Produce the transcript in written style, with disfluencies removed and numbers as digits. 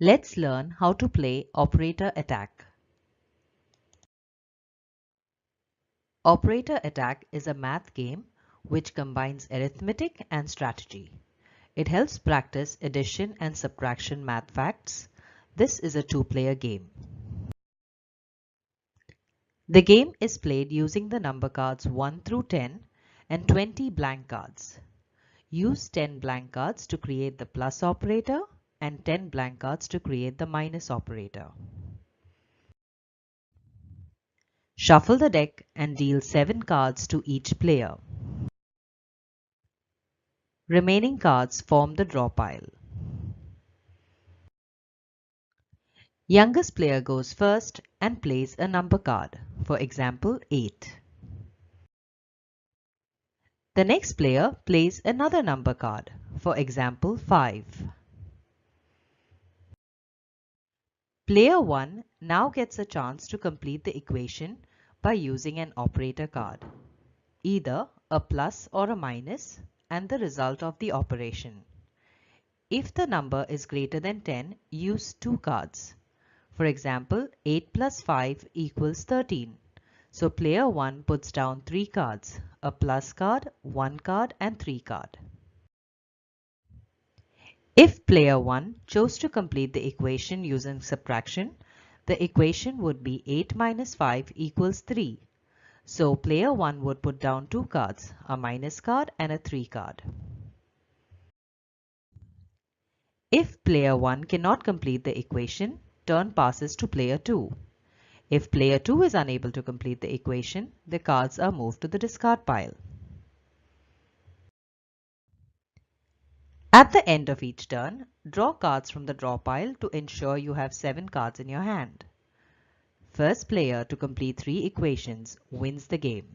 Let's learn how to play operator attack. Operator attack is a math game which combines arithmetic and strategy. It helps practice addition and subtraction math facts. This is a two-player game. The game is played using the number cards 1 through 10 and 20 blank cards. Use 10 blank cards to create the plus operator and 10 blank cards to create the minus operator. Shuffle the deck and deal 7 cards to each player. Remaining cards form the draw pile. Youngest player goes first and plays a number card, for example 8. The next player plays another number card, for example 5. Player 1 now gets a chance to complete the equation by using an operator card, either a plus or a minus, and the result of the operation. If the number is greater than 10, use 2 cards. For example, 8 plus 5 equals 13. So player 1 puts down 3 cards, a plus card, 1 card and 3 card. If player 1 chose to complete the equation using subtraction, the equation would be 8 minus 5 equals 3. So player 1 would put down 2 cards, a minus card and a 3 card. If player 1 cannot complete the equation, turn passes to player 2. If player 2 is unable to complete the equation, the cards are moved to the discard pile. At the end of each turn, draw cards from the draw pile to ensure you have 7 cards in your hand. First player to complete 3 equations wins the game.